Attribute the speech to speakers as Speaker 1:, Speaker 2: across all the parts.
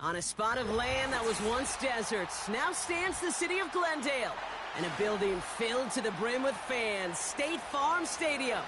Speaker 1: On a spot of land that was once deserts, now stands the city of Glendale, and a building filled to the brim with fans, State Farm Stadium.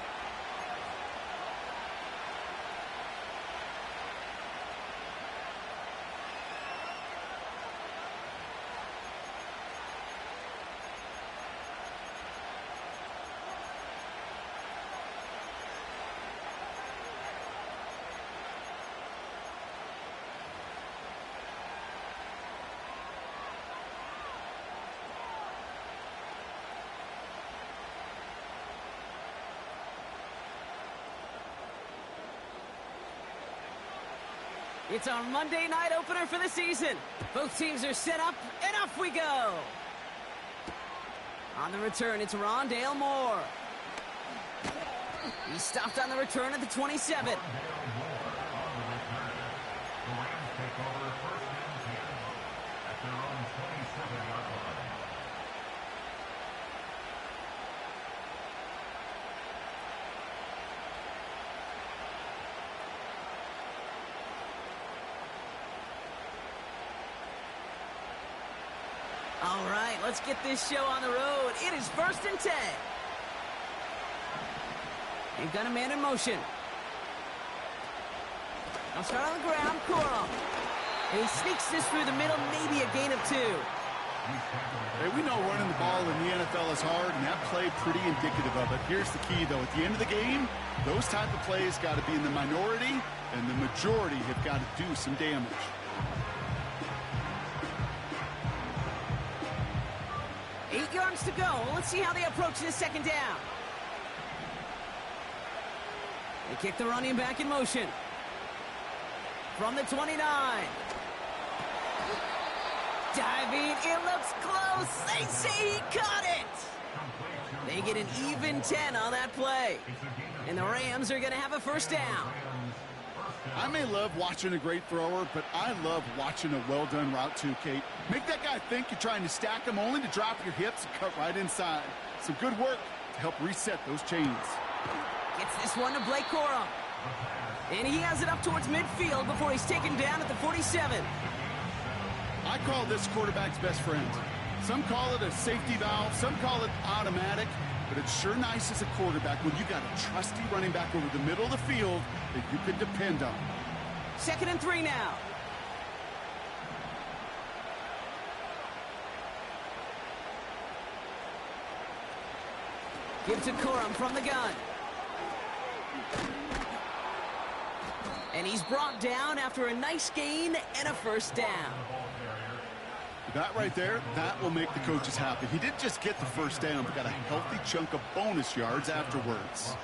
Speaker 1: It's our Monday night opener for the season. Both teams are set up, and off we go. On the return, it's Rondale Moore. He stopped on the return at the 27. All right, let's get this show on the road. It is 1st and 10. They've got a man in motion. I'll start on the ground, Corum. And he sneaks this through the middle, maybe a gain of 2.
Speaker 2: Hey, we know running the ball in the NFL is hard, and that play pretty indicative of it. Here's the key, though. At the end of the game, those type of plays got to be in the minority, and the majority have got to do some damage.
Speaker 1: 8 yards to go. Let's see how they approach this second down. They kick the running back in motion. From the 29. Diving, it looks close. They say he caught it. They get an even 10 on that play. And the Rams are going to have a first down.
Speaker 2: I may love watching a great thrower, but I love watching a well-done route too, Kate. Make that guy think you're trying to stack him only to drop your hips and cut right inside. Some good work to help reset those chains.
Speaker 1: Gets this one to Blake Corum. And he has it up towards midfield before he's taken down at the 47.
Speaker 2: I call this quarterback's best friend. Some call it a safety valve, some call it automatic, but it's sure nice as a quarterback when you got a trusty running back over the middle of the field that you can depend on.
Speaker 1: 2nd and 3 now. Give to Corum from the gun. And he's brought down after a nice gain and a first down.
Speaker 2: That right there, that will make the coaches happy. He didn't just get the first down, but got a healthy chunk of bonus yards afterwards.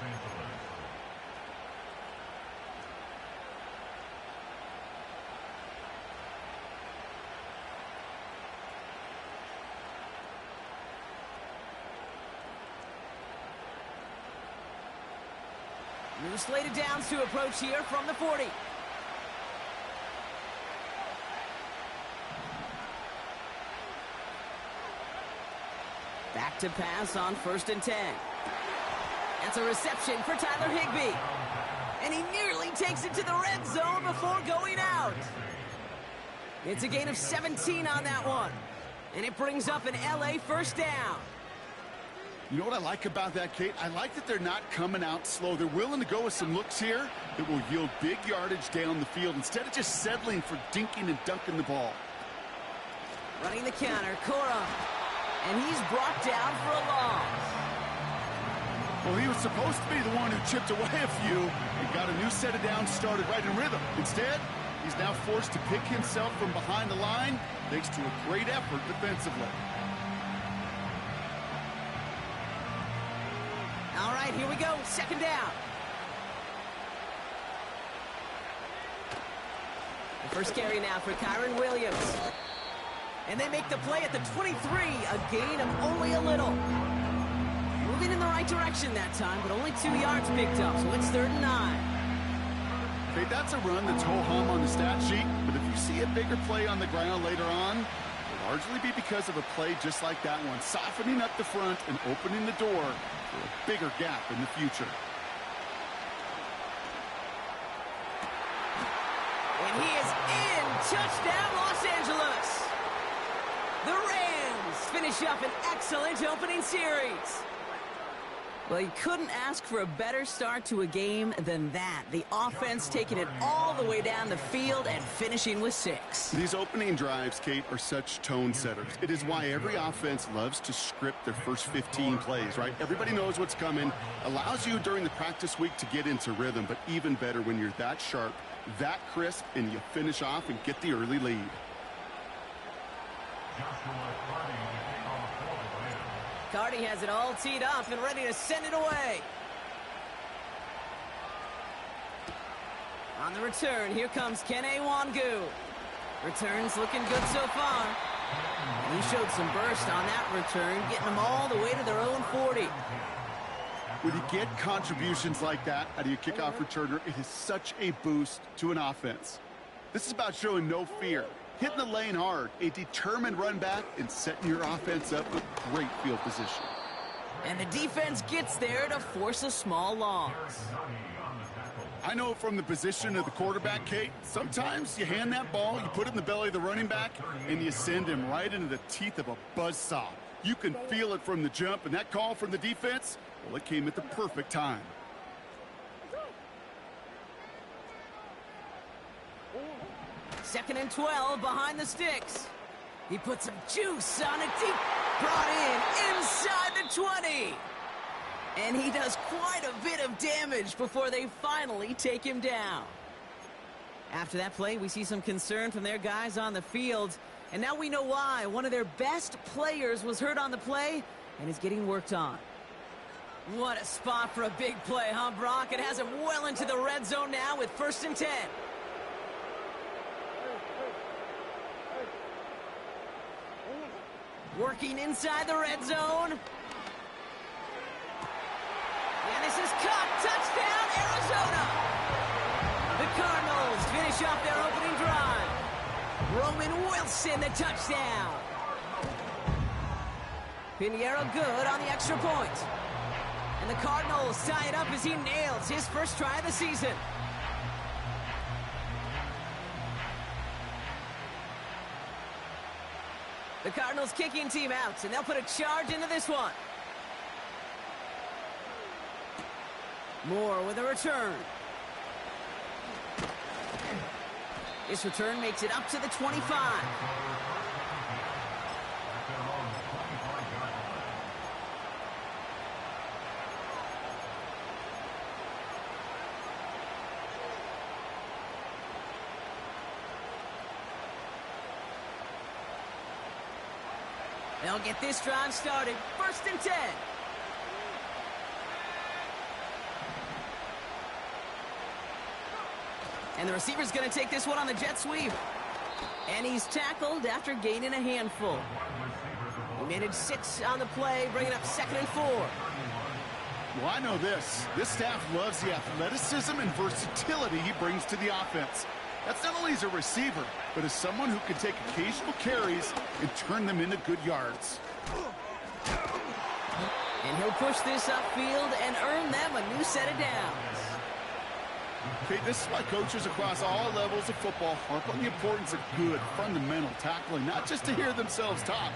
Speaker 1: New slated downs to approach here from the 40. Back to pass on 1st and 10. That's a reception for Tyler Higbee. And he nearly takes it to the red zone before going out. It's a gain of 17 on that one. And it brings up an LA first down.
Speaker 2: You know what I like about that, Kate? I like that they're not coming out slow. They're willing to go with some looks here that will yield big yardage down the field instead of just settling for dinking and dunking the ball.
Speaker 1: Running the counter, Corum. And he's brought down for a loss.
Speaker 2: Well, he was supposed to be the one who chipped away a few and got a new set of downs started right in rhythm. Instead, he's now forced to pick himself from behind the line thanks to a great effort defensively.
Speaker 1: All right, here we go. 2nd down. The first carry now for Kyron Williams. And they make the play at the 23, a gain of only a little. Moving in the right direction that time, but only 2 yards picked up, so it's 3rd and 9.
Speaker 2: Okay, that's a run that's ho-hum on the stat sheet, but if you see a bigger play on the ground later on, it'll largely be because of a play just like that one, softening up the front and opening the door for a bigger gap in the future.
Speaker 1: And he is in touchdown, Los Angeles. The Rams finish up an excellent opening series. Well, you couldn't ask for a better start to a game than that. The offense taking it all the way down the field and finishing with 6.
Speaker 2: These opening drives, Kate, are such tone setters. It is why every offense loves to script their first 15 plays, right? Everybody knows what's coming. Allows you during the practice week to get into rhythm, but even better when you're that sharp, that crisp, and you finish off and get the early lead.
Speaker 1: Cardi has it all teed up and ready to send it away. On the return, here comes Kene Wangu. Returns looking good so far. And he showed some burst on that return, getting them all the way to their own 40.
Speaker 2: When you get contributions like that out of your kickoff returner, it is such a boost to an offense. This is about showing no fear, hitting the lane hard, a determined run back, and setting your offense up with great field position.
Speaker 1: And the defense gets there to force a small loss.
Speaker 2: I know from the position of the quarterback, Kate, sometimes you hand that ball, you put it in the belly of the running back, and you send him right into the teeth of a buzzsaw. You can feel it from the jump, and that call from the defense, well, it came at the perfect time.
Speaker 1: Second and 12 behind the sticks. He puts some juice on it deep. Brought in inside the 20. And he does quite a bit of damage before they finally take him down. After that play, we see some concern from their guys on the field. And now we know why. One of their best players was hurt on the play and is getting worked on. What a spot for a big play, huh, Brock? It has him well into the red zone now with 1st and 10. Working inside the red zone. And this is caught. Touchdown, Arizona. The Cardinals finish off their opening drive. Roman Wilson, the touchdown. Pinheiro good on the extra point. And the Cardinals tie it up as he nails his first try of the season. The Cardinals kicking team out, and they'll put a charge into this one. Moore with a return. This return makes it up to the 25. They'll get this drive started. 1st and 10. And the receiver's going to take this one on the jet sweep. And he's tackled after gaining a handful. He made it 6 on the play, bringing up 2nd and 4.
Speaker 2: Well, I know this. This staff loves the athleticism and versatility he brings to the offense. That's not only as a receiver, but as someone who can take occasional carries and turn them into good yards.
Speaker 1: And he'll push this upfield and earn them a new set of downs.
Speaker 2: Okay, this is why coaches across all levels of football harp on the importance of good, fundamental tackling, not just to hear themselves talk.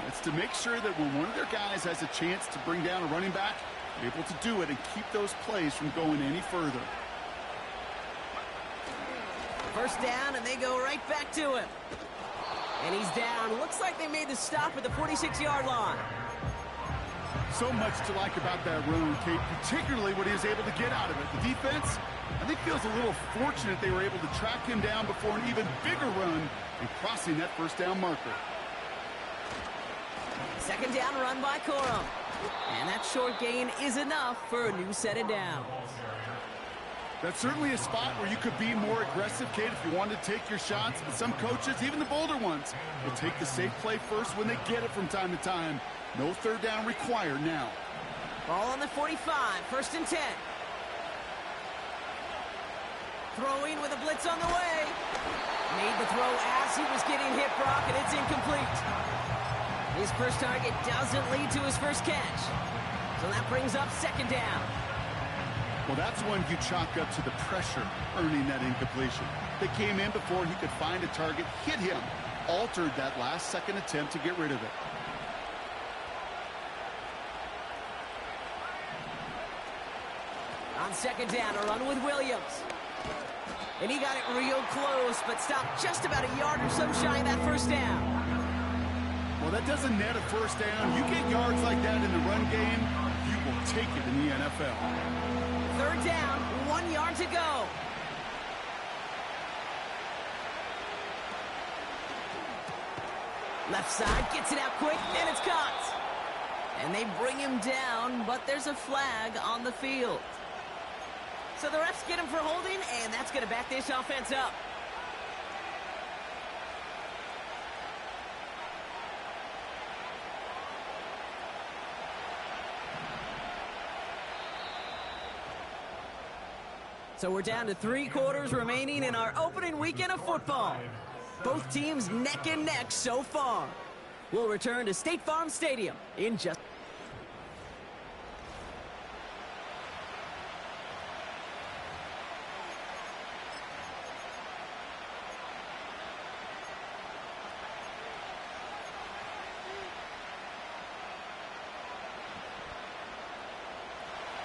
Speaker 2: It's to make sure that when one of their guys has a chance to bring down a running back, they're able to do it and keep those plays from going any further.
Speaker 1: 1st down, and they go right back to him. And he's down. Looks like they made the stop at the 46-yard line.
Speaker 2: So much to like about that run, Kate, particularly what he was able to get out of it. The defense, I think, feels a little fortunate they were able to track him down before an even bigger run and crossing that 1st down marker.
Speaker 1: 2nd down run by Corum. And that short gain is enough for a new set of downs.
Speaker 2: That's certainly a spot where you could be more aggressive, Kate, if you wanted to take your shots. But some coaches, even the bolder ones, will take the safe play first when they get it from time to time. No 3rd down required now.
Speaker 1: Ball on the 45, 1st and 10. Throwing with a blitz on the way. Made the throw as he was getting hit, Brock, and it's incomplete. His first target doesn't lead to his first catch. So that brings up 2nd down.
Speaker 2: Well, that's one you chalk up to the pressure earning that incompletion. that came in before he could find a target, hit him, altered that last-second attempt to get rid of it.
Speaker 1: On second down, a run with Williams. And he got it real close, but stopped just about a yard or so shy of that first down.
Speaker 2: Well, that doesn't net a first down. You get yards like that in the run game, you will take it in the NFL.
Speaker 1: Third down, 1 yard to go. Left side, gets it out quick, and it's caught. And they bring him down, but there's a flag on the field. So the refs get him for holding, and that's going to back this offense up. So we're down to 3 quarters remaining in our opening weekend of football. Both teams neck and neck so far. We'll return to State Farm Stadium in just...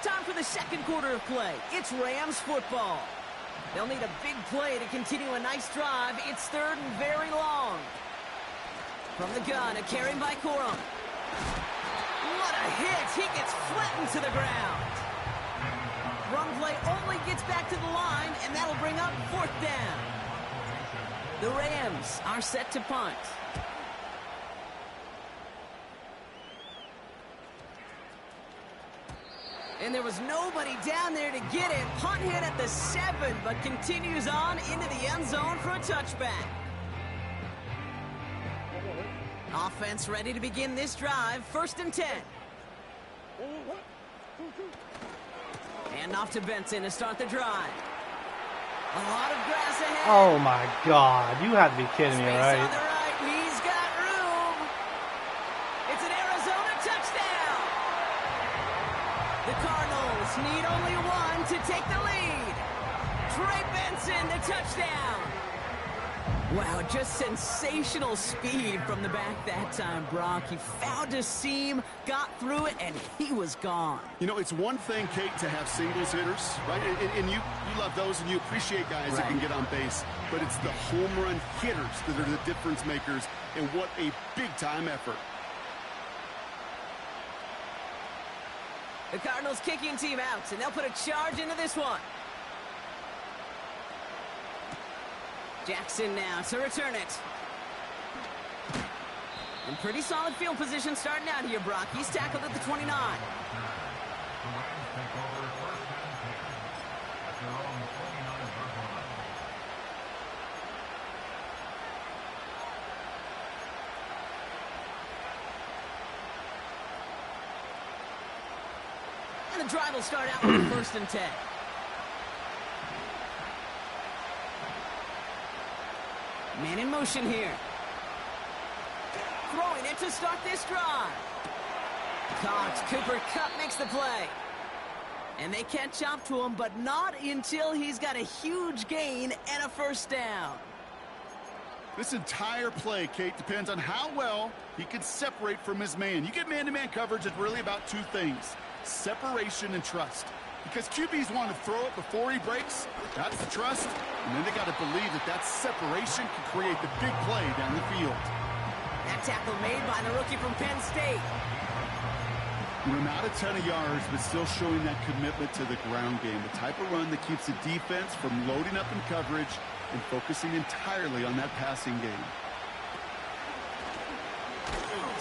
Speaker 1: Time for the second quarter of play. It's Rams football. They'll need a big play to continue a nice drive. It's third and very long. From the gun, a carry by Corum. What a hit! He gets flattened to the ground. Run play only gets back to the line, and that'll bring up fourth down. The Rams are set to punt. And there was nobody down there to get it. Punt hit at the 7, but continues on into the end zone for a touchback. Offense ready to begin this drive. First and 10. And off to Benson to start the drive. A lot of grass ahead.
Speaker 3: Oh my God! You have to be kidding me,
Speaker 1: Space
Speaker 3: right?
Speaker 1: on the right. He's got room. It's an Arizona touchdown. The Cardinals need only one to take the lead. Trey Benson, the touchdown. Wow, just sensational speed from the back that time, Brock. He found a seam, got through it, and he was gone.
Speaker 2: You know, it's one thing, Kate, to have singles hitters, right? And you love those, and you appreciate guys that can get on base. But it's the home run hitters that are the difference makers, and what a big-time effort.
Speaker 1: The Cardinals kicking team out, and they'll put a charge into this one. Jackson now to return it. And pretty solid field position starting out here, Brock. He's tackled at the 29. And the drive will start out with first and 10. Man in motion here. Throwing it to start this drive. Caught. Cooper Kupp makes the play. And they catch up to him, but not until he's got a huge gain and a first down.
Speaker 2: This entire play, Kate, depends on how well he can separate from his man. You get man-to-man coverage, it's really about 2 things: separation and trust. Because QBs want to throw it before he breaks. That's the trust. And then they got to believe that that separation can create the big play down the field.
Speaker 1: That tackle made by the rookie from Penn State.
Speaker 2: Not a ton of yards, but still showing that commitment to the ground game. The type of run that keeps the defense from loading up in coverage and focusing entirely on that passing game.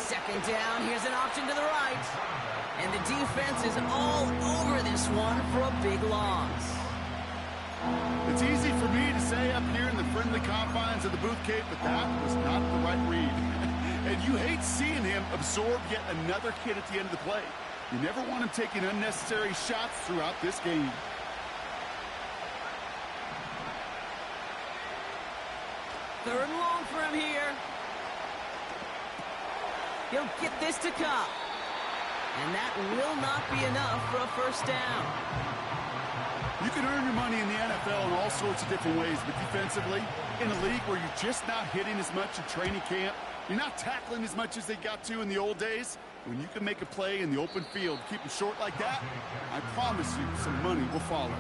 Speaker 1: Second down. Here's an option to the right. And the defense is all over this one for a big loss.
Speaker 2: It's easy for me to say up here in the friendly confines of the booth, Kate, but that was not the right read. And you hate seeing him absorb yet another hit at the end of the play. You never want him taking unnecessary shots throughout this game.
Speaker 1: Third and long for him here. He'll get this to Kupp. And that will not be enough for a first down.
Speaker 2: You can earn your money in the NFL in all sorts of different ways, but defensively, in a league where you're just not hitting as much in training camp, you're not tackling as much as they got to in the old days, when you can make a play in the open field, keep them short like that, I promise you some money will follow.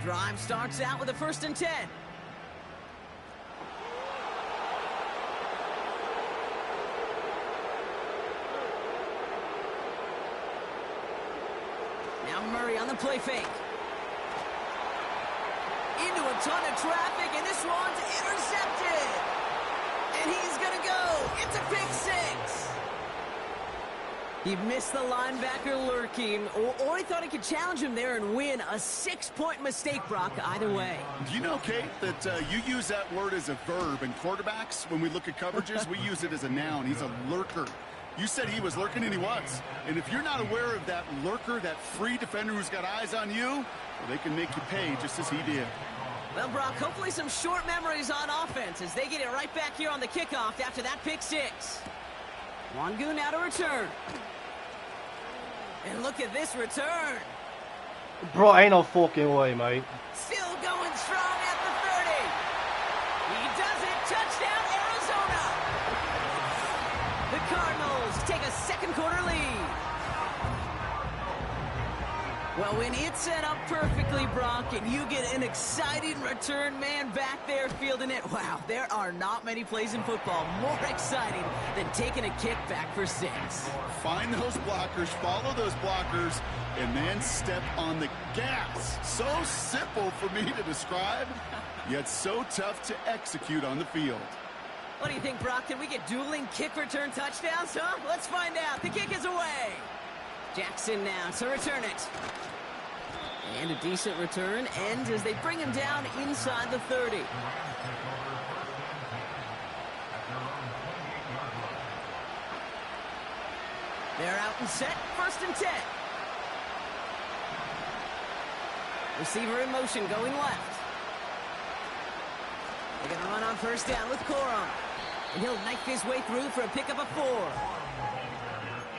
Speaker 1: Drive starts out with a 1st and 10. Now Murray on the play fake. Into a ton of traffic, and this one's intercepted. And he's going to go. It's a pick 6. He missed the linebacker lurking, or he thought he could challenge him there and win. A 6-point mistake, Brock, either way.
Speaker 2: Do you know, Kate, that you use that word as a verb in quarterbacks? When we look at coverages, we use it as a noun. He's a lurker. You said he was lurking, and he was. And if you're not aware of that lurker, that free defender who's got eyes on you, well, they can make you pay just as he did.
Speaker 1: Well, Brock, hopefully some short memories on offense as they get it right back here on the kickoff after that pick 6. Wangu now to return. And look at this return.
Speaker 3: Bro, ain't no fucking way, mate.
Speaker 1: Still going strong at the 30. He does it. Touchdown, Arizona. The Cardinals take a second-quarter lead. Well, when it's set up perfectly, Brock, and you get an exciting return man back there fielding it, wow, there are not many plays in football more exciting than taking a kick back for 6.
Speaker 2: Find those blockers, follow those blockers, and then step on the gas. So simple for me to describe, yet so tough to execute on the field.
Speaker 1: What do you think, Brock? Can we get dueling kick return touchdowns, huh? Let's find out. The kick is away. Jackson now to return it. And a decent return ends as they bring him down inside the 30. They're out and set, 1st and 10. Receiver in motion going left. They're going to run on 1st down with Corum. And he'll knife his way through for a pickup of 4.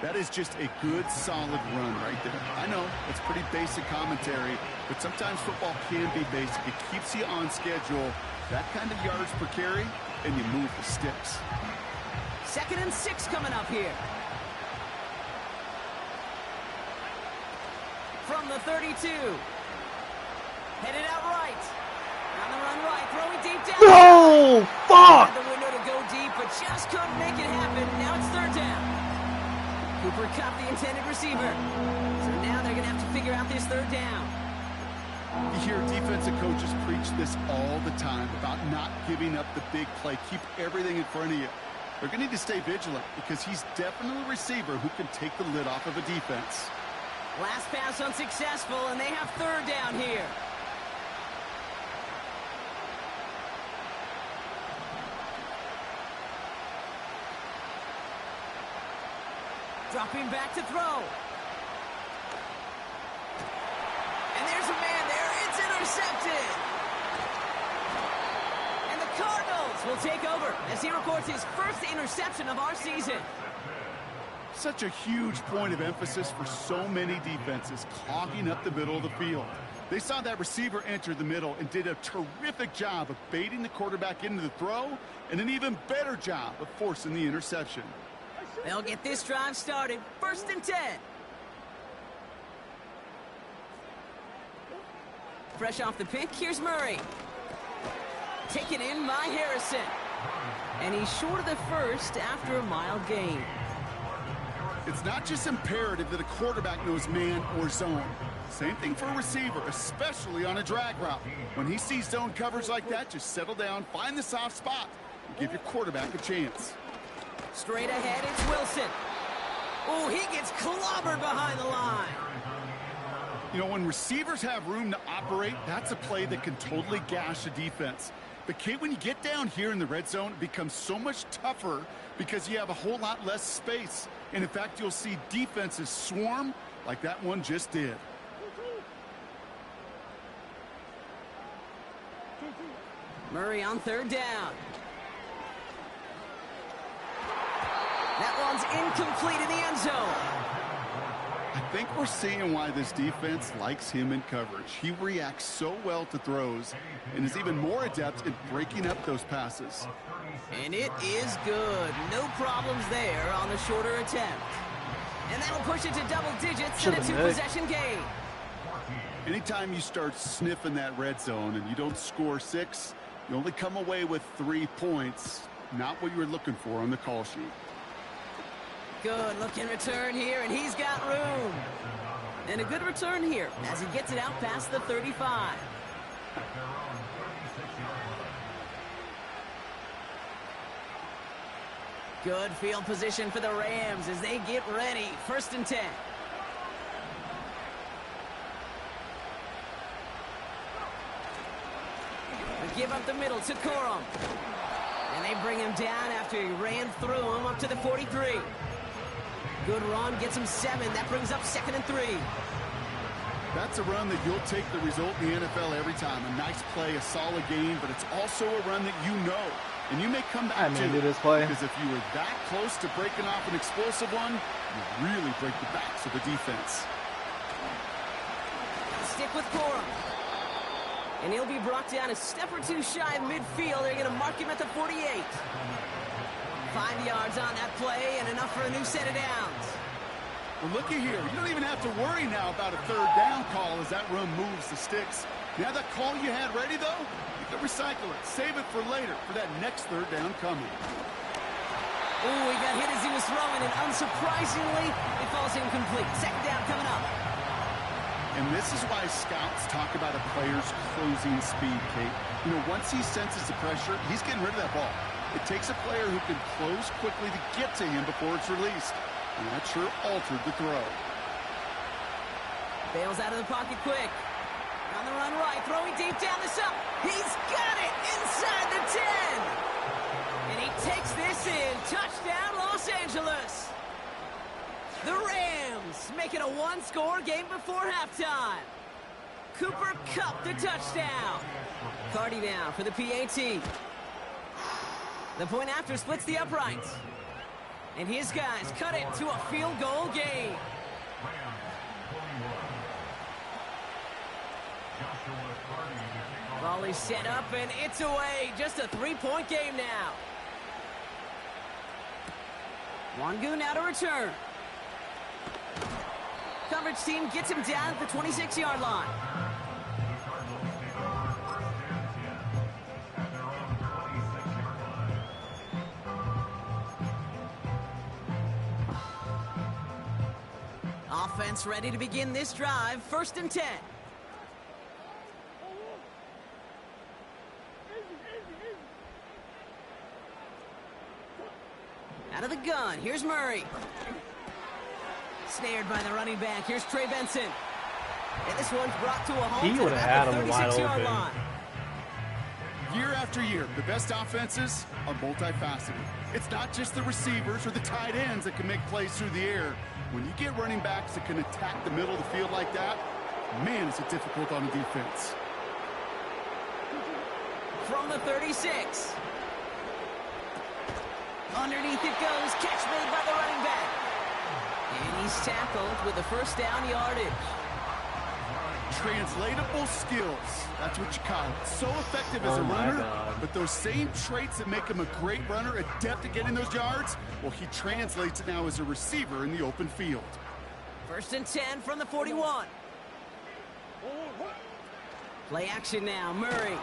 Speaker 2: That is just a good, solid run right there. I know, it's pretty basic commentary, but sometimes football can be basic. It keeps you on schedule. That kind of yards per carry, and you move the sticks.
Speaker 1: 2nd and 6 coming up here. From the 32. Headed out right. On the run right, throwing deep down.
Speaker 3: No! Fuck!
Speaker 1: Had the window to go deep, but just couldn't make it happen. Now it's 3rd down. Cooper caught the intended receiver. So now they're going to have to figure out this 3rd down.
Speaker 2: You hear defensive coaches preach this all the time about not giving up the big play. Keep everything in front of you. They're going to need to stay vigilant because he's definitely a receiver who can take the lid off of a defense.
Speaker 1: Last pass unsuccessful, and they have 3rd down here. Dropping back to throw. And there's a man there. It's intercepted. And the Cardinals will take over as he records his 1st interception of our season.
Speaker 2: Such a huge point of emphasis for so many defenses, clogging up the middle of the field. They saw that receiver enter the middle and did a terrific job of baiting the quarterback into the throw, and an even better job of forcing the interception.
Speaker 1: They'll get this drive started. 1st and 10. Fresh off the pick, here's Murray. Taken in by Harrison. And he's short of the 1st after a mild gain.
Speaker 2: It's not just imperative that a quarterback knows man or zone. Same thing for a receiver, especially on a drag route. When he sees zone coverage like that, just settle down, find the soft spot, and give your quarterback a chance.
Speaker 1: Straight ahead, it's Wilson. Oh, he gets clobbered behind the line.
Speaker 2: You know, when receivers have room to operate, that's a play that can totally gash a defense. But, Kate, when you get down here in the red zone, it becomes so much tougher because you have a whole lot less space. And, in fact, you'll see defenses swarm like that one just did.
Speaker 1: Murray on 3rd down. That that one's incomplete in the end zone.
Speaker 2: I think we're seeing why this defense likes him in coverage. He reacts so well to throws and is even more adept at breaking up those passes.
Speaker 1: And it is good. No problems there on the shorter attempt. And that'll push it to double digits and a two-possession game.
Speaker 2: Anytime you start sniffing that red zone and you don't score 6, you only come away with 3 points. Not what you were looking for on the call sheet.
Speaker 1: Good looking return here, and he's got room. And a good return here as he gets it out past the 35. Good field position for the Rams as they get ready. 1st and 10. They give up the middle to Corum. And they bring him down after he ran through him up to the 43. Good run, gets him 7. That brings up 2nd and 3.
Speaker 2: That's a run that you'll take the result in the NFL every time. A nice play, a solid game, but it's also a run that you know. And you may come back to
Speaker 3: this play.
Speaker 2: Because if you were that close to breaking off an explosive one, you really break the backs of the defense.
Speaker 1: Stick with Corum. And he'll be brought down a step or 2 shy of midfield. They're going to mark him at the 48. 5 yards on that play and enough for a new set of downs.
Speaker 2: Well, looky here. You don't even have to worry now about a 3rd down call as that run moves the sticks. Now that call you had ready, though, you can recycle it. Save it for later for that next 3rd down coming.
Speaker 1: Ooh, he got hit as he was throwing, and unsurprisingly, it falls incomplete. 2nd down coming up.
Speaker 2: And this is why scouts talk about a player's closing speed, Kate. You know, once he senses the pressure, he's getting rid of that ball. It takes a player who can close quickly to get to him before it's released. And that sure altered the throw.
Speaker 1: Bails out of the pocket quick. On the run right, throwing deep down the sub. He's got it inside the 10. And he takes this in. Touchdown, Los Angeles. The Rams make it a 1-score game before halftime. Cooper Kupp the touchdown. Cardi now for the PAT. The point after splits the uprights. And his guys cut it to a field goal game. Ball is set up and it's away. Just a 3-point game now. Wangu now to return. Coverage team gets him down at the 26-yard line. Offense ready to begin this drive. 1st and 10. Out of the gun. Here's Murray. Snared by the running back. Here's Trey Benson. And this one's brought to a home
Speaker 3: He
Speaker 1: to
Speaker 3: would have
Speaker 1: about
Speaker 3: had
Speaker 1: the
Speaker 3: him wide
Speaker 1: 36-yard
Speaker 3: open.
Speaker 1: line.
Speaker 2: Year after year, the best offenses are multifaceted. It's not just the receivers or the tight ends that can make plays through the air. When you get running backs that can attack the middle of the field like that, man, is it difficult on the defense.
Speaker 1: From the 36. Underneath it goes. Catch made by the running back. And he's tackled with the 1st down yardage.
Speaker 2: Translatable skills. That's what you call it. So effective as a runner, but those same traits that make him a great runner, adept at getting those yards, well, he translates it now as a receiver in the open field.
Speaker 1: 1st and 10 from the 41. Play action now. Murray.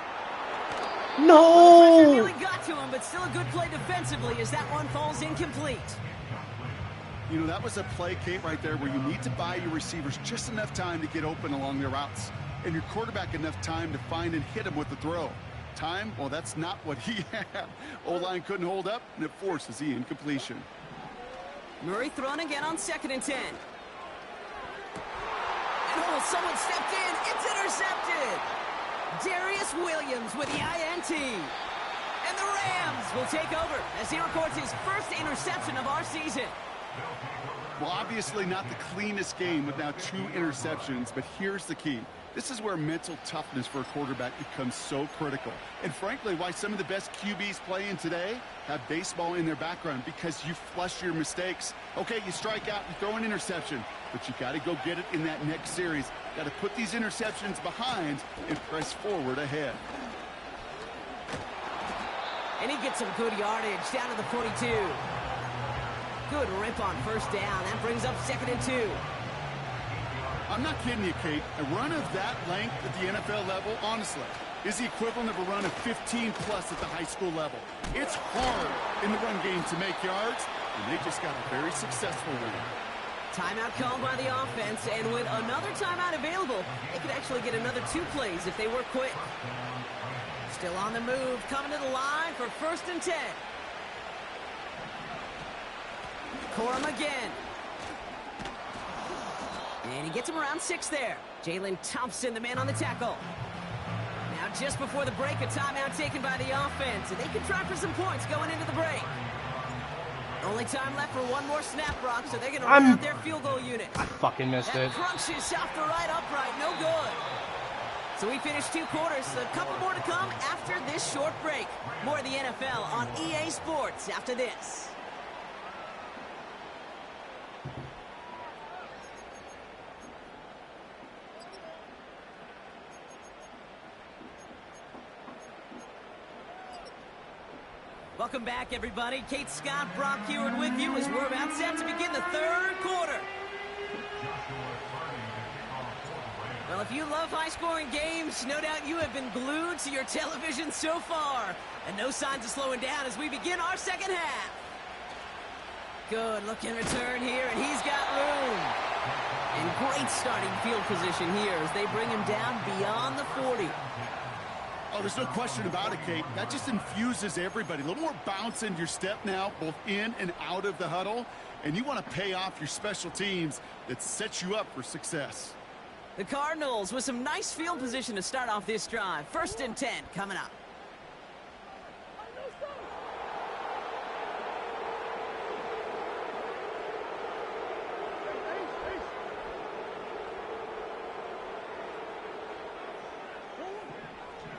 Speaker 3: No!
Speaker 1: Pressure nearly got to him, but still a good play defensively as that one falls incomplete.
Speaker 2: You know, that was a play, Kate, right there where you need to buy your receivers just enough time to get open along their routes, and your quarterback enough time to find and hit him with the throw. Time, well, that's not what he had. O-line couldn't hold up, and it forces the incompletion.
Speaker 1: Murray thrown again on 2nd and 10. And oh, someone stepped in. It's intercepted. Darius Williams with the INT. And the Rams will take over as he records his 1st interception of our season.
Speaker 2: Well, obviously not the cleanest game with now 2 interceptions, but here's the key. This is where mental toughness for a quarterback becomes so critical. And frankly, why some of the best QBs playing today have baseball in their background, because you flush your mistakes. Okay, you strike out, you throw an interception, but you got to go get it in that next series. Got to put these interceptions behind and press forward ahead.
Speaker 1: And he gets some good yardage down to the 42. Good rip on first down. That brings up 2nd and 2.
Speaker 2: I'm not kidding you, Kate. A run of that length at the NFL level, honestly, is the equivalent of a run of 15-plus at the high school level. It's hard in the run game to make yards, and they just got a very successful win.
Speaker 1: Timeout called by the offense, and with another timeout available, they could actually get another 2 plays if they work quick. Still on the move, coming to the line for 1st and 10. Corum again. And he gets him around 6 there. Jalen Thompson, the man on the tackle. Now just before the break, a timeout taken by the offense, and they can try for some points going into the break. Only time left for one more snap, Brock, so they're going to run out their field goal unit.
Speaker 3: I fucking missed it.
Speaker 1: Crunches off the right upright, no good. So we finished 2 quarters, a couple more to come after this short break. More of the NFL on EA Sports after this. Welcome back, everybody. Kate Scott, Brock Heward with you as we're about set to begin the 3rd quarter. Well, if you love high-scoring games, no doubt you have been glued to your television so far. And no signs of slowing down as we begin our 2nd half. Good looking return here, and he's got room. And great starting field position here as they bring him down beyond the 40.
Speaker 2: Oh, there's no question about it, Kate. That just infuses everybody. A little more bounce in your step now, both in and out of the huddle. And you want to pay off your special teams that sets you up for success.
Speaker 1: The Cardinals with some nice field position to start off this drive. 1st and 10 coming up.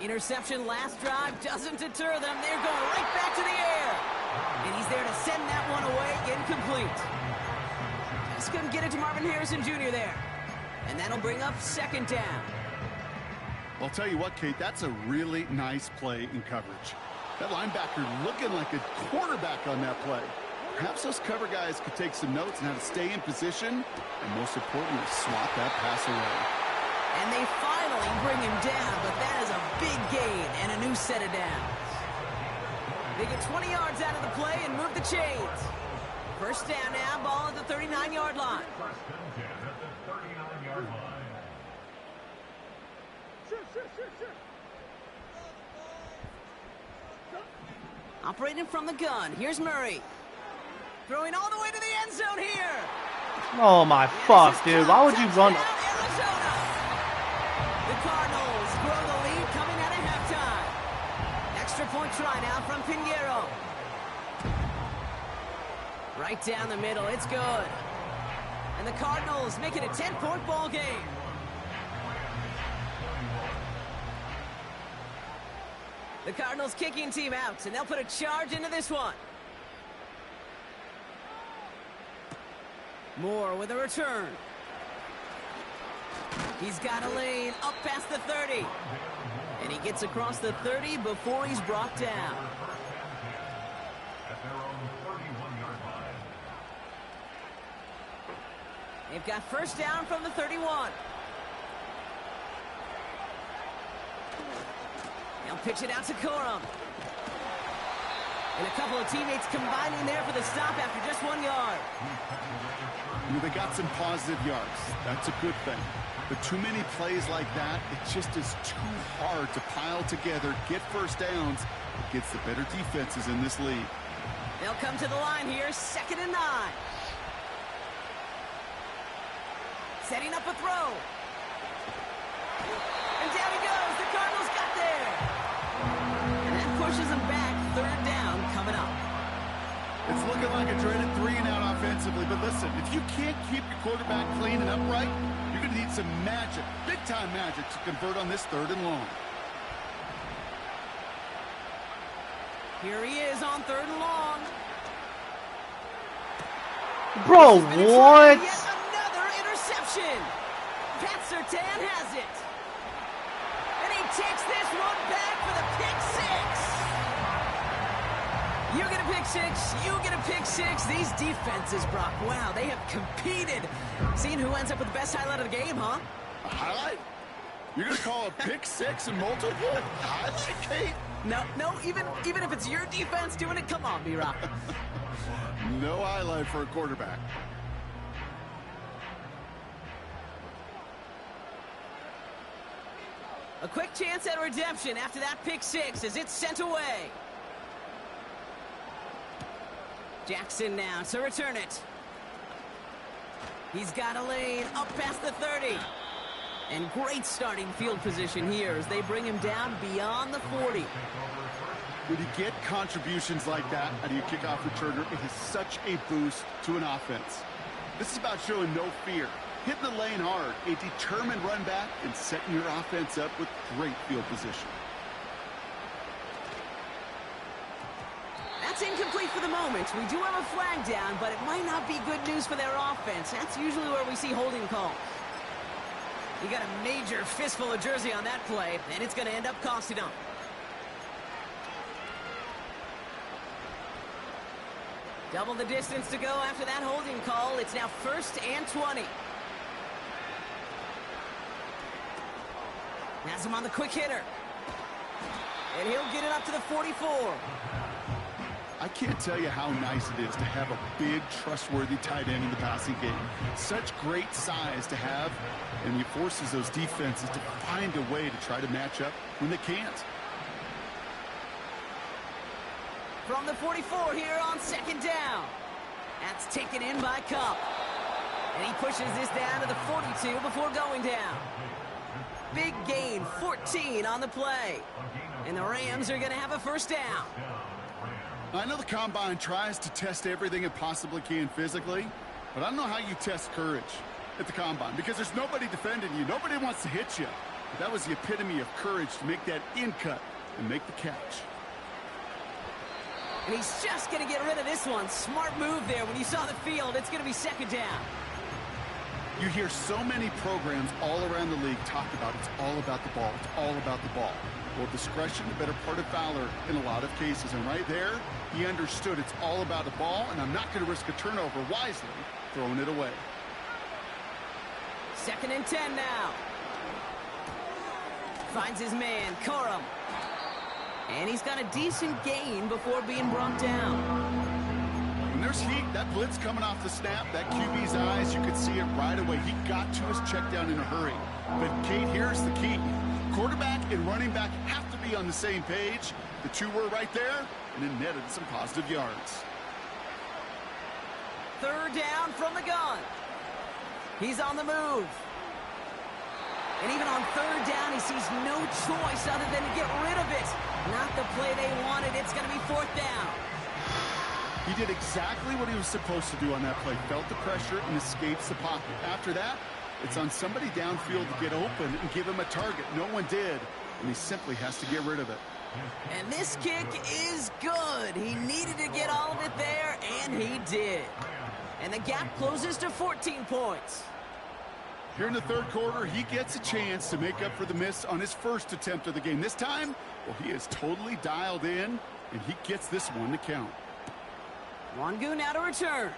Speaker 1: Interception last drive doesn't deter them. They're going right back to the air. And he's there to send that one away, incomplete. Just couldn't get it to Marvin Harrison Jr. there. And that'll bring up 2nd down.
Speaker 2: I'll tell you what, Kate, that's a really nice play in coverage. That linebacker looking like a quarterback on that play. Perhaps those cover guys could take some notes on how to stay in position and, most importantly, swat that pass away.
Speaker 1: And they finally bring him down, but that is a big gain and a new set of downs. They get 20 yards out of the play and move the chains. 1st down now, ball at the 39-yard line. Operating from the gun, here's Murray. Throwing all the way to the end zone here.
Speaker 3: Oh my fuck, dude. Why would you run?
Speaker 1: Arizona. The Cardinals grow the lead coming out of halftime. Extra point try now from Pinheiro. Right down the middle, it's good. And the Cardinals make it a 10-point ball game. The Cardinals kicking team out, and they'll put a charge into this one. Moore with a return. He's got a lane up past the 30. And he gets across the 30 before he's brought down. They've got 1st down from the 31. They'll pitch it out to Corum. And a couple of teammates combining there for the stop after just 1 yard.
Speaker 2: They got some positive yards. That's a good thing. But too many plays like that, it just is too hard to pile together, get 1st downs against the better defenses in this league.
Speaker 1: They'll come to the line here, 2nd and 9. Setting up a throw. And down he goes. The Cardinals got there. And that pushes them back. 3rd down coming up.
Speaker 2: It's looking like a dreaded 3-and-out offensively, but listen, if you can't keep your quarterback clean and upright, you're going to need some magic, big-time magic, to convert on this 3rd and long.
Speaker 1: Here he is on 3rd and long.
Speaker 3: Bro, what?
Speaker 1: Yet another interception. Pat Surtain has it. And he takes this one back for the pick six. You get a pick six, you get a pick six. These defenses, Brock, wow, they have competed. Seeing who ends up with the best highlight of the game, huh?
Speaker 2: A highlight? You're going to call a pick six and multiple highlight, Kate?
Speaker 1: No, even if it's your defense doing it, come on, B-Rock.
Speaker 2: No highlight for a quarterback.
Speaker 1: A quick chance at redemption after that pick six as it's sent away. Jackson now to return it. He's got a lane up past the 30. And great starting field position here as they bring him down beyond the 40.
Speaker 2: When you get contributions like that out of your kickoff returner, it is such a boost to an offense. This is about showing no fear, hitting the lane hard, a determined run back, and setting your offense up with great field position.
Speaker 1: That's incomplete for the moment. We do have a flag down, but it might not be good news for their offense. That's usually where we see holding calls. You got a major fistful of jersey on that play, and it's going to end up costing them. Double the distance to go after that holding call. It's now 1st and 20. Has him on the quick hitter. And he'll get it up to the 44.
Speaker 2: I can't tell you how nice it is to have a big, trustworthy tight end in the passing game. Such great size to have, and he forces those defenses to find a way to try to match up when they can't.
Speaker 1: From the 44 here on 2nd down. That's taken in by Cup. And he pushes this down to the 42 before going down. Big gain, 14 on the play. And the Rams are going to have a 1st down.
Speaker 2: I know the Combine tries to test everything it possibly can physically, but I don't know how you test courage at the Combine because there's nobody defending you. Nobody wants to hit you. But that was the epitome of courage to make that in cut and make the catch.
Speaker 1: And he's just going to get rid of this one. Smart move there. When you saw the field, it's going to be 2nd down.
Speaker 2: You hear so many programs all around the league talk about it's all about the ball. It's all about the ball. Well, discretion, the better part of valor in a lot of cases. And right there, he understood it's all about the ball, and I'm not going to risk a turnover wisely, throwing it away.
Speaker 1: 2nd and 10 now. Finds his man, Corum. And he's got a decent gain before being brought down.
Speaker 2: When there's heat, that blitz coming off the snap, that QB's eyes, you could see it right away. He got to his check down in a hurry. But, Kate, here's the key. Quarterback and running back have to be on the same page. The two were right there, and it netted some positive yards.
Speaker 1: 3rd down from the gun. He's on the move. And even on 3rd down, he sees no choice other than to get rid of it. Not the play they wanted. It's going to be 4th down.
Speaker 2: He did exactly what he was supposed to do on that play. Felt the pressure and escapes the pocket. After that, it's on somebody downfield to get open and give him a target. No one did, and he simply has to get rid of it.
Speaker 1: And this kick is good. He needed to get all of it there, and he did. And the gap closes to 14 points.
Speaker 2: Here in the 3rd quarter, he gets a chance to make up for the miss on his 1st attempt of the game. This time, well, he is totally dialed in, and he gets this one to count.
Speaker 1: Wangu now to return.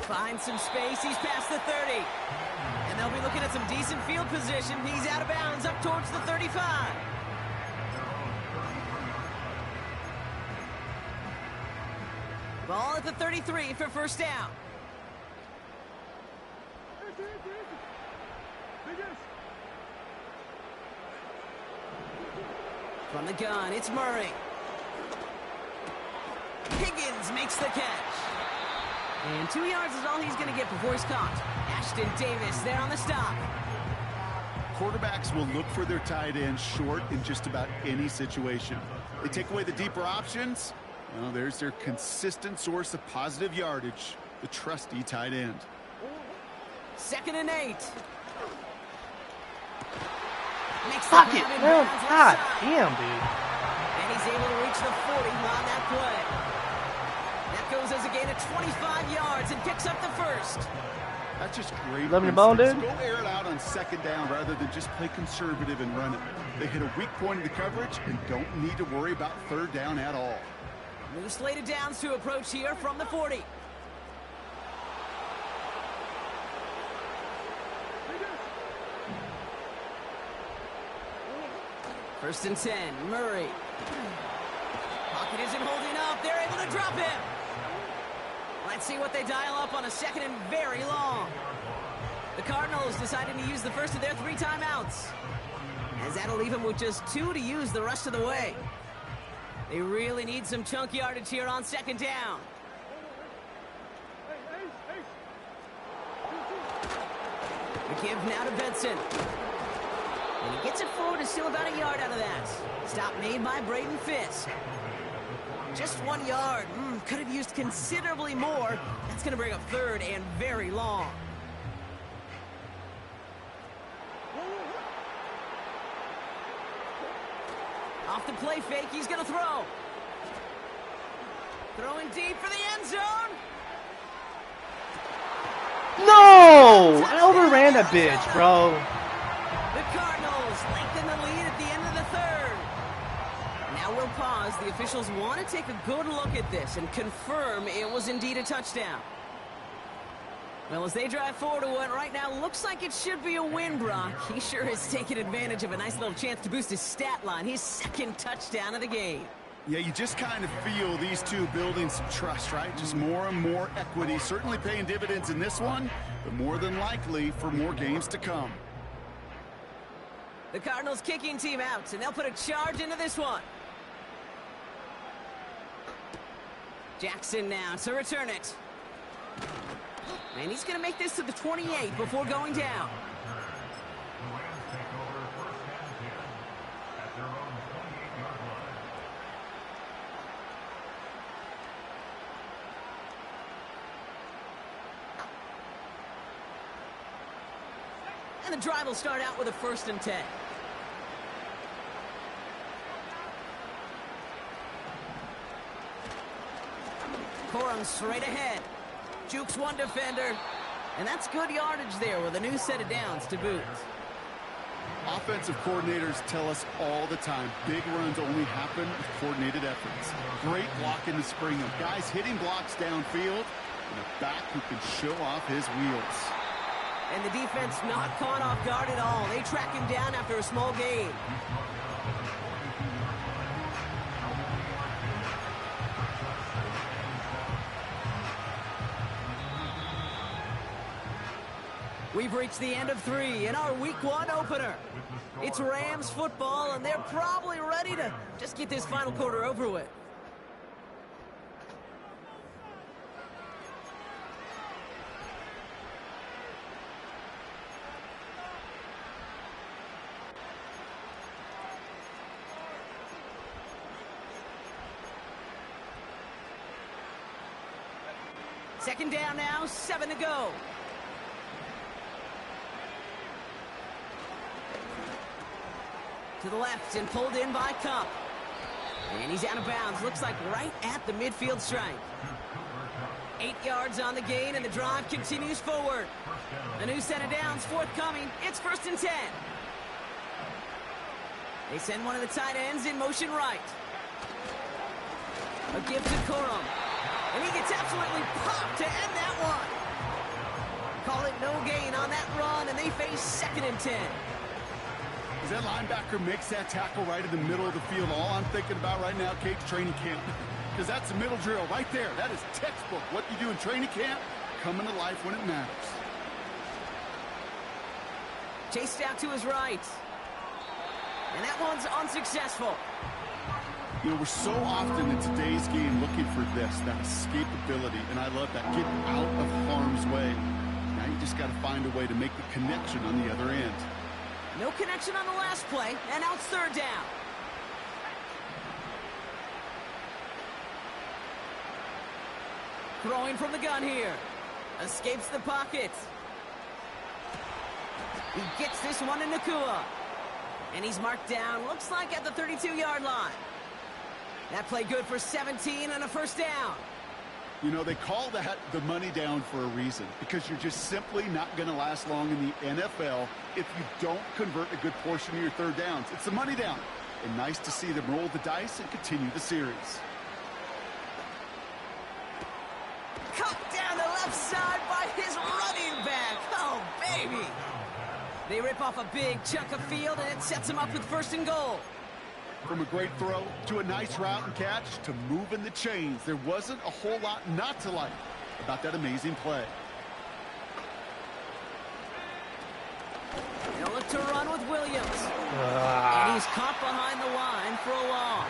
Speaker 1: Finds some space. He's past the 30. And they'll be looking at some decent field position. He's out of bounds up towards the 35. Ball at the 33 for 1st down. From the gun, it's Murray. Higgins makes the catch. And 2 yards is all he's going to get before he's caught. Ashton Davis there on the stop.
Speaker 2: Quarterbacks will look for their tight end short in just about any situation. They take away the deeper options, Well, there's their consistent source of positive yardage, the trusty tight end.
Speaker 1: 2nd and 8.
Speaker 3: Fuck it, man. God damn, dude.
Speaker 1: And he's able to reach the 40 on that play. That goes as a gain of 25 yards and picks up the first.
Speaker 2: That's just great.
Speaker 3: Loving the ball, dude.
Speaker 2: Go air it out on 2nd down rather than just play conservative and run it. They hit a weak point in the coverage and don't need to worry about 3rd down at all.
Speaker 1: New slated downs to approach here from the 40. First and 10, Murray. Pocket isn't holding up. They're able to drop him. Let's see what they dial up on a 2nd and very long. The Cardinals deciding to use the first of their 3 timeouts, as that'll leave them with just 2 to use the rest of the way. They really need some chunk yardage here on 2nd down. The give now to Benson. And he gets it forward and still about a yard out of that. Stop made by Braden Fisk. Just 1 yard. Could have used considerably more. That's going to bring up 3rd and very long. Off the play fake, he's going to throw. Throwing deep for the end zone.
Speaker 3: No! I overran that bitch, bro.
Speaker 1: The Cardinals lengthen the lead at the end of the 3rd. Now we'll pause. The officials want to take a good look at this and confirm it was indeed a touchdown. Well, as they drive forward to what right now looks like it should be a win, Brock. He sure has taken advantage of a nice little chance to boost his stat line. His 2nd touchdown of the game.
Speaker 2: Yeah, you just kind of feel these two building some trust, right? Just more and more equity. Certainly paying dividends in this one, but more than likely for more games to come.
Speaker 1: The Cardinals kicking team out, and they'll put a charge into this one. Jackson now to return it. And he's going to make this to the 28 before going down. And the drive will start out with a 1st and 10. Corum straight ahead. Jukes one defender. And that's good yardage there with a new set of downs to boot.
Speaker 2: Offensive coordinators tell us all the time, big runs only happen with coordinated efforts. Great blocking to spring them. Guys hitting blocks downfield, and a back who can show off his wheels.
Speaker 1: And the defense not caught off guard at all. They track him down after a small gain. We've reached the end of 3 in our Week 1 opener. It's Rams football, and they're probably ready to just get this final quarter over with. Second down now, 7 to go. To the left and pulled in by Cup. And he's out of bounds. Looks like right at the midfield stripe. 8 yards on the gain, and the drive continues forward. A new set of downs forthcoming. It's 1st and 10. They send one of the tight ends in motion right. A give to Corum. And he gets absolutely popped to end that one. Call it no gain on that run, and they face 2nd and 10.
Speaker 2: As that linebacker makes that tackle right in the middle of the field, all I'm thinking about right now, Kate, training camp. Because that's a middle drill right there. That is textbook. What you do in training camp, coming to life when it matters.
Speaker 1: Chased out to his right. And that one's unsuccessful.
Speaker 2: You know, we're so often in today's game looking for this, that escapability, and I love that. Get out of harm's way. Now you just got to find a way to make the connection on the other end.
Speaker 1: No connection on the last play, and now it's 3rd down. Throwing from the gun here. Escapes the pocket. He gets this one to Nakua. And he's marked down, looks like at the 32-yard line. That play good for 17 and a first down.
Speaker 2: You know, they call that the money down for a reason, because you're just simply not going to last long in the NFL if you don't convert a good portion of your third downs. It's the money down. And nice to see them roll the dice and continue the series.
Speaker 1: Cut down the left side by his running back. Oh, baby. They rip off a big chunk of field, and it sets them up with first and goal.
Speaker 2: From a great throw to a nice route and catch to moving the chains, there wasn't a whole lot not to like about that amazing play.
Speaker 1: They'll look to run with Williams. And he's caught behind the line for a loss.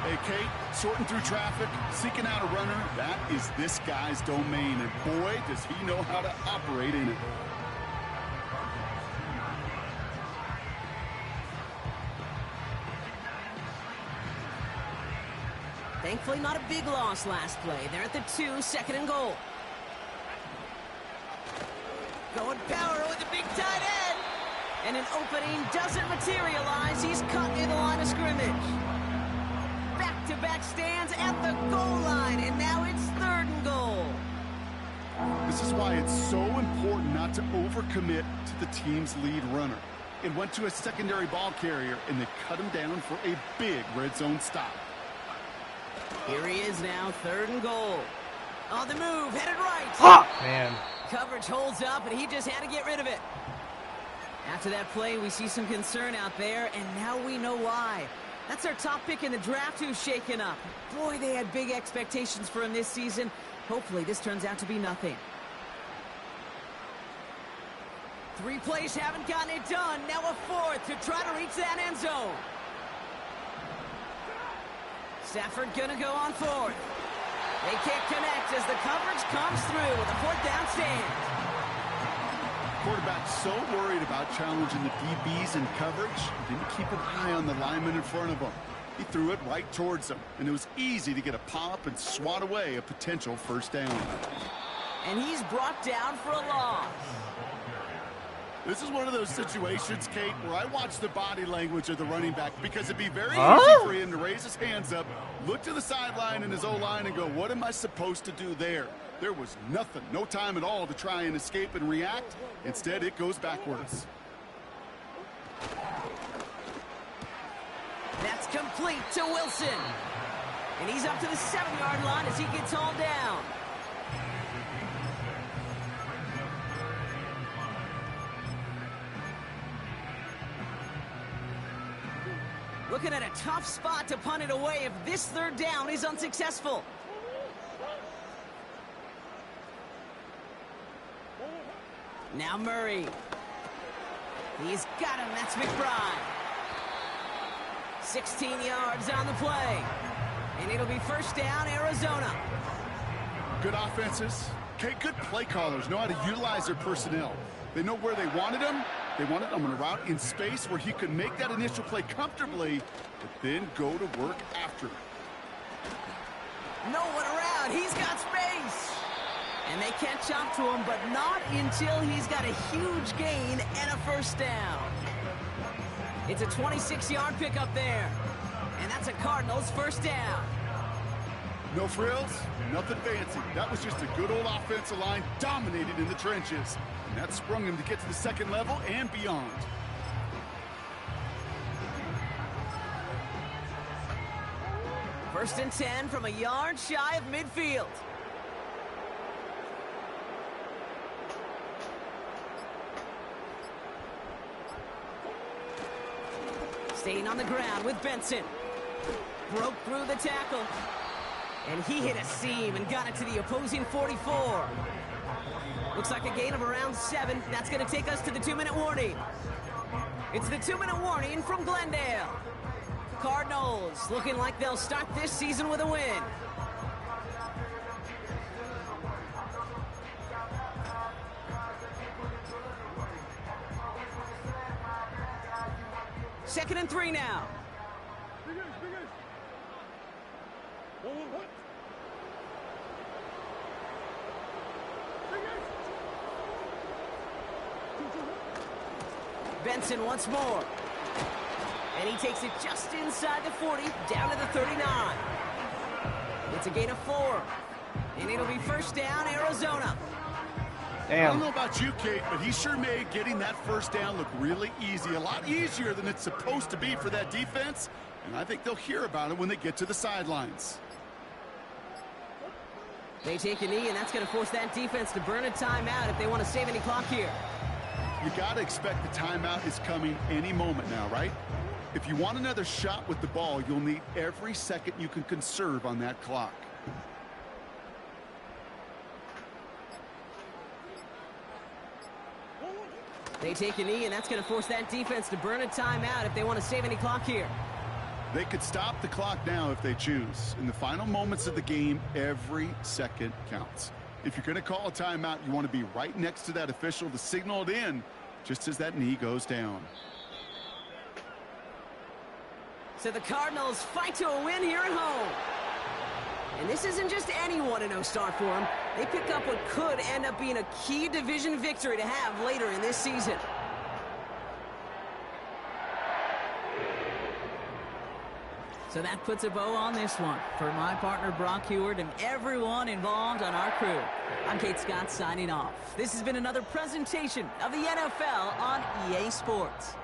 Speaker 2: Hey, Kate, sorting through traffic, seeking out a runner, that is this guy's domain. And boy, does he know how to operate in it.
Speaker 1: Thankfully, not a big loss last play. They're at the 2, second and goal. Going power with the big tight end. And an opening doesn't materialize. He's cut near the line of scrimmage. Back-to-back stands at the goal line, and now it's third and goal.
Speaker 2: This is why it's so important not to overcommit to the team's lead runner. It went to a secondary ball carrier, and they cut him down for a big red zone stop.
Speaker 1: Here he is now, third and goal. On the move, headed right.
Speaker 3: Oh, man.
Speaker 1: Coverage holds up, and he just had to get rid of it. After that play, we see some concern out there, and now we know why. That's our top pick in the draft who's shaken up. Boy, they had big expectations for him this season. Hopefully, this turns out to be nothing. 3 plays haven't gotten it done. Now a 4th to try to reach that end zone. Stafford gonna go on 4th. They can't connect as the coverage comes through with a 4th down stand.
Speaker 2: Quarterback so worried about challenging the DBs in coverage, he didn't keep an eye on the lineman in front of him. He threw it right towards him, and it was easy to get a pop and swat away a potential first down.
Speaker 1: And he's brought down for a loss.
Speaker 2: This is one of those situations, Kate, where I watch the body language of the running back, because it'd be very easy for him to raise his hands up, look to the sideline in his O-line and go, what am I supposed to do there? There was nothing, no time at all to try and escape and react. Instead, it goes backwards.
Speaker 1: That's complete to Wilson. And he's up to the 7-yard line as he gets hauled down. Looking at a tough spot to punt it away if this third down is unsuccessful. Now Murray. He's got him. That's McBride. 16 yards on the play. And it'll be first down, Arizona.
Speaker 2: Good offenses. Okay, good play callers know how to utilize their personnel. They know where they wanted him. They wanted him on a route in space where he could make that initial play comfortably, but then go to work after it.
Speaker 1: No one around. He's got space. And they catch up to him, but not until he's got a huge gain and a first down. It's a 26-yard pickup there. And that's a Cardinals first down.
Speaker 2: No frills, nothing fancy. That was just a good old offensive line dominated in the trenches. And that sprung him to get to the second level and beyond.
Speaker 1: First and 10 from a yard shy of midfield. Staying on the ground with Benson. Broke through the tackle. And he hit a seam and got it to the opposing 44. Looks like a gain of around 7. That's going to take us to the 2-minute warning. It's the 2-minute warning from Glendale. Cardinals looking like they'll start this season with a win. Second and 3 now. Benson once more. And he takes it just inside the 40, down to the 39. It's a gain of 4. And it'll be first down, Arizona.
Speaker 2: Damn. I don't know about you, Kate, but he sure made getting that first down look really easy. A lot easier than it's supposed to be for that defense. And I think they'll hear about it when they get to the sidelines.
Speaker 1: They take a knee, and that's going to force that defense to burn a timeout if they want to save any clock here.
Speaker 2: You got to expect the timeout is coming any moment now, right? If you want another shot with the ball, you'll need every second you can conserve on that clock.
Speaker 1: They take a knee, and that's going to force that defense to burn a timeout if they want to save any clock here.
Speaker 2: They could stop the clock now if they choose. In the final moments of the game, every second counts. If you're going to call a timeout, you want to be right next to that official to signal it in just as that knee goes down.
Speaker 1: So the Cardinals fight to a win here at home. And this isn't just any 1-0 start for them. They pick up what could end up being a key division victory to have later in this season.
Speaker 4: So that puts a bow on this one. For my partner Brock Heward and everyone involved on our crew, I'm Kate Scott signing off. This has been another presentation of the NFL on EA Sports.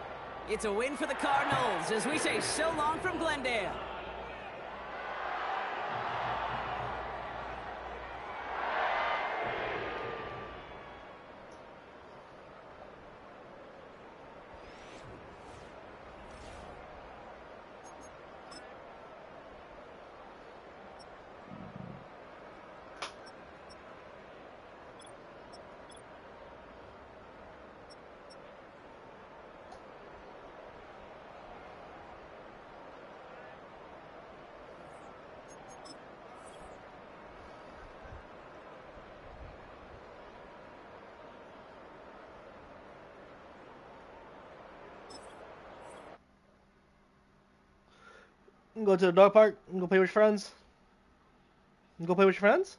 Speaker 1: It's a win for the Cardinals as we say so long from Glendale.
Speaker 3: You can go to the dog park. You can go play with your friends. You can go play with your friends.